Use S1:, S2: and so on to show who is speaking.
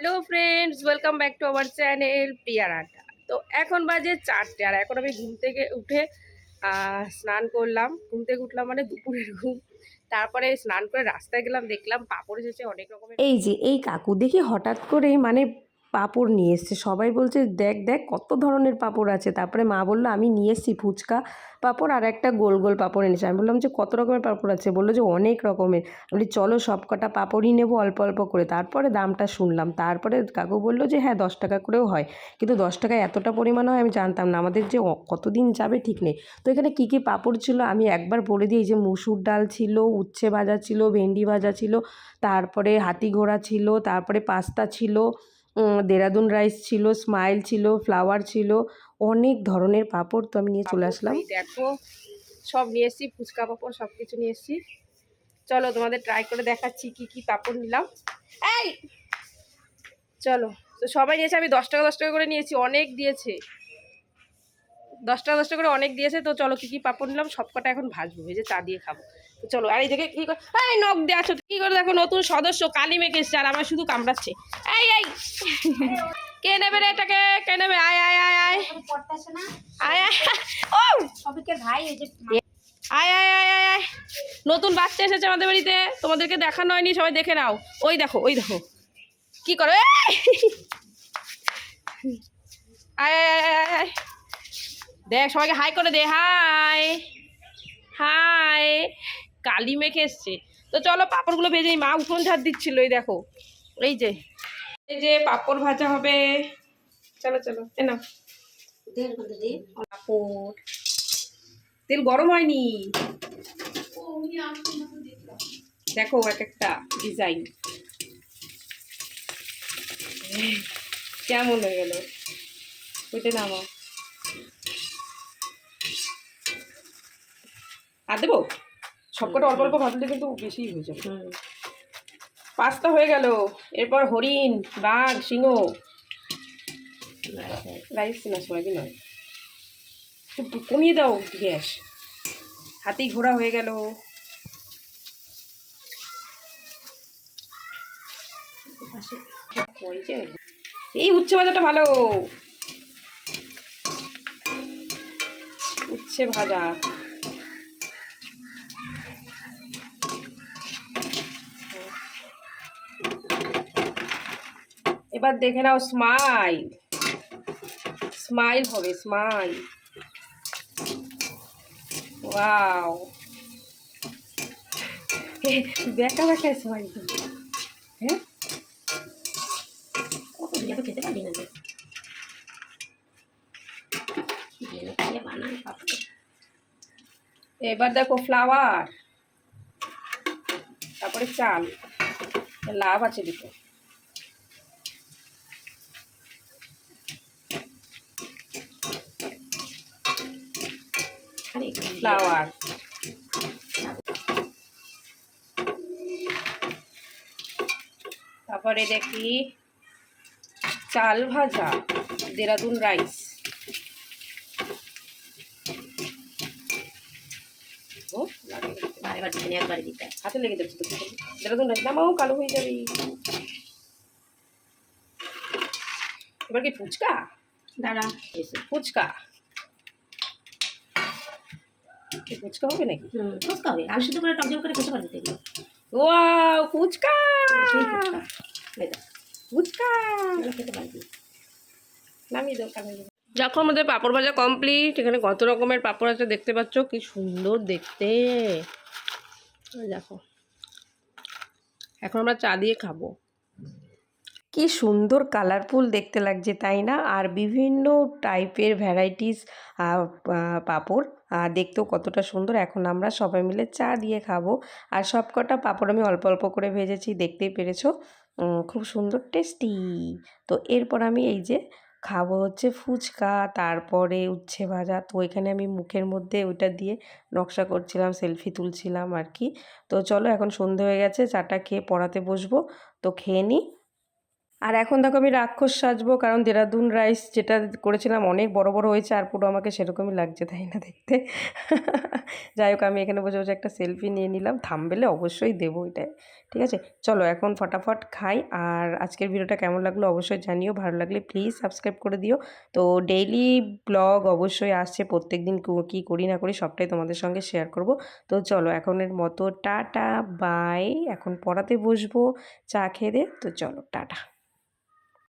S1: Hello friends, welcome back to our channel প্রিয়ার আড্ডা। তো এখন বাজে 4টে, আর এখন আমি ঘুম থেকে উঠে স্নান করলাম। ঘুম থেকে উঠলাম মানে দুপুরের ঘুম। তারপরে স্নান করে রাস্তায় গেলাম, দেখলাম পাঁপড় এসেছে অনেক রকমের। এই যে এই কাকু দেখি হঠাৎ করে মানে পাঁপড় নিয়ে এসছে। সবাই বলছে দেখ দেখ কত ধরনের পাঁপড় আছে। তারপরে মা বললো আমি নিয়ে এসেছি ফুচকা পাঁপড় আর একটা গোল গোল পাঁপড় এনেছি। আমি বললাম যে কত রকমের পাঁপড় আছে? বললো যে অনেক রকমের। বলি চলো সব কটা পাঁপড়ই নেবো অল্প অল্প করে। তারপরে দামটা শুনলাম, তারপরে কাকু বললো যে হ্যাঁ 10 টাকা করেও হয়, কিন্তু 10 টাকায় এতটা পরিমাণ হয় আমি জানতাম না। আমাদের যে কতদিন যাবে ঠিক নেই। তো এখানে কী কী পাঁপড় ছিল আমি একবার বলে দিই। যে মুসুর ডাল ছিল, উচ্ছে ভাজা ছিল, ভেন্ডি ভাজা ছিল, তারপরে হাতি ঘোড়া ছিল, তারপরে পাস্তা ছিল, দেরাদুন রাইস ছিল, স্মাইল ছিল, ফ্লাওয়ার ছিল, অনেক ধরনের পাঁপড়। তো আমি নিয়ে চলে আসলাম। দেখো সব নিয়ে এসেছি, ফুচকা পাঁপড় সব কিছু নিয়ে এসেছি। চলো তোমাদের ট্রাই করে দেখাচ্ছি কি কি পাঁপড় নিলাম। এই চলো, তো সবাই নিয়েছে, আমি 10 টাকা করে নিয়েছি, অনেক দিয়েছে। 10 টাকা করে অনেক দিয়েছে। তো চলো কি কি পাঁপড় নিলাম সব কটা এখন ভাজবো, ভেজে চা দিয়ে খাবো। তো চলো। আর এই দেখে কি করে এই নখ দিয়ে আছো কি করে? দেখো নতুন সদস্য কালি মেখে এসছে আর আমার শুধু কামড়াচ্ছে। এই এই কে নেবে রে এটাকে? কে নেবে? আয় আয় আয় আয় আয় আয় ও সবিকের ভাই। এই যে আয় আয় আয় আয় আয়, নতুন বাচ্চা এসেছে আমাদের বাড়িতে, তোমাদেরকে দেখানো হয়নি, সবাই দেখে নাও। ওই দেখো ওই দেখো কি করো। আয় আয় আয় আয় আয়, দেখ সবাইকে হাই করে দে। হাই হাই, কালি মেখে এসছে। তো চলো পাঁপড়গুলো ভেজেই, মা উঠোন ঝাড় দিচ্ছিল। এই দেখো এই যে পাঁপড় ভাজা হবে। চলো চলো এ না পাঁপড়, তেল গরম হয়নি। দেখো এক একটা ডিজাইন কেমন হয়ে গেল। ওইটা নামাও। আর দেবো সবকটা অল্প অল্প ভাজলে কিন্তু বেশি হয়ে যাবে। পাস্তা হয়ে গেল, এরপর হরিণ, বাঘ, সিংহ, রাইস না সয়াবিন নয়, একটু কমিয়ে দাও গ্যাস। হাতি ঘোড়া হয়ে গেল। এই উচ্ছে ভাজাটা ভালো, উচ্ছে ভাজা। এবার দেখে নাও স্মাইল, স্মাইল হবে স্মাইল। ওয়াও, বেকা বেকা স্মাইল। হ্যাঁ খেতে পারি না। এবার দেখো ফ্লাওয়ার, তারপরে চাল, লাভ আছে দুটো। ফ্লাওয়ার, তারপরে দেখি চাল ভাজা, দেরাদুন রাইস, হাতে লেগে যাচ্ছে তো। দেরাদুন রাইস নামাও, কালো হয়ে যাবে। এবার কি ফুচকা? দাঁড়া, ফুচকা ফুচকা হবে নাকি? ফুচকা হবে, আলু সিদ্ধ করে টক ঝাল করে খেতে পারবে। ওয়াও ফুচকা, ফুচকা খেতে পারবি। নামিয়ে দাও কালো। দেখো আমাদের পাঁপড় ভাজা কমপ্লিট। এখানে কত রকমের পাঁপড় আছে দেখতে পাচ্ছ, কি সুন্দর দেখতে। দেখো এখন আমরা চা দিয়ে খাবো। কি সুন্দর কালারফুল দেখতে লাগছে তাই না? আর বিভিন্ন টাইপের ভ্যারাইটিস পাঁপড়, দেখতেও কতটা সুন্দর। এখন আমরা সবাই মিলে চা দিয়ে খাবো। আর সব কটা পাঁপড় আমি অল্প অল্প করে ভেজেছি, দেখতেই পেরেছো। খুব সুন্দর টেস্টি। তো এরপর আমি এই যে খাবো হচ্ছে ফুচকা, তারপরে উচ্ছে ভাজা। তো এখানে আমি মুখের মধ্যে ওইটা দিয়ে নকশা করছিলাম, সেলফি তুলছিলাম আর কি। তো চলো এখন সন্ধে হয়ে গেছে, চাটা খেয়ে পড়াতে বসবো। তো খেয়ে নিই। আর এখন দেখো আমি রাক্ষস সাজবো, কারণ দেরাদুন রাইস যেটা করেছিলাম অনেক বড় বড় হয়েছে, আর পুরো আমাকে সেরকমই লাগছে, তাই না দেখতে? যাই হোক, আমি এখানে বসে বসে একটা সেলফি নিয়ে নিলাম, থাম্বনেলে অবশ্যই দেবো এটাই। ঠিক আছে, চলো এখন ফটাফট খাই। আর আজকের ভিডিওটা কেমন লাগলো অবশ্যই জানিও, ভালো লাগলে প্লিজ সাবস্ক্রাইব করে দিও। তো ডেইলি ব্লগ অবশ্যই আসছে, প্রত্যেক দিন কী করি না করি সবটাই তোমাদের সঙ্গে শেয়ার করব। তো চলো এখনের মতো টাটা বাই, এখন পড়াতে বসবো চা খেয়ে দে, তো চলো টাটা।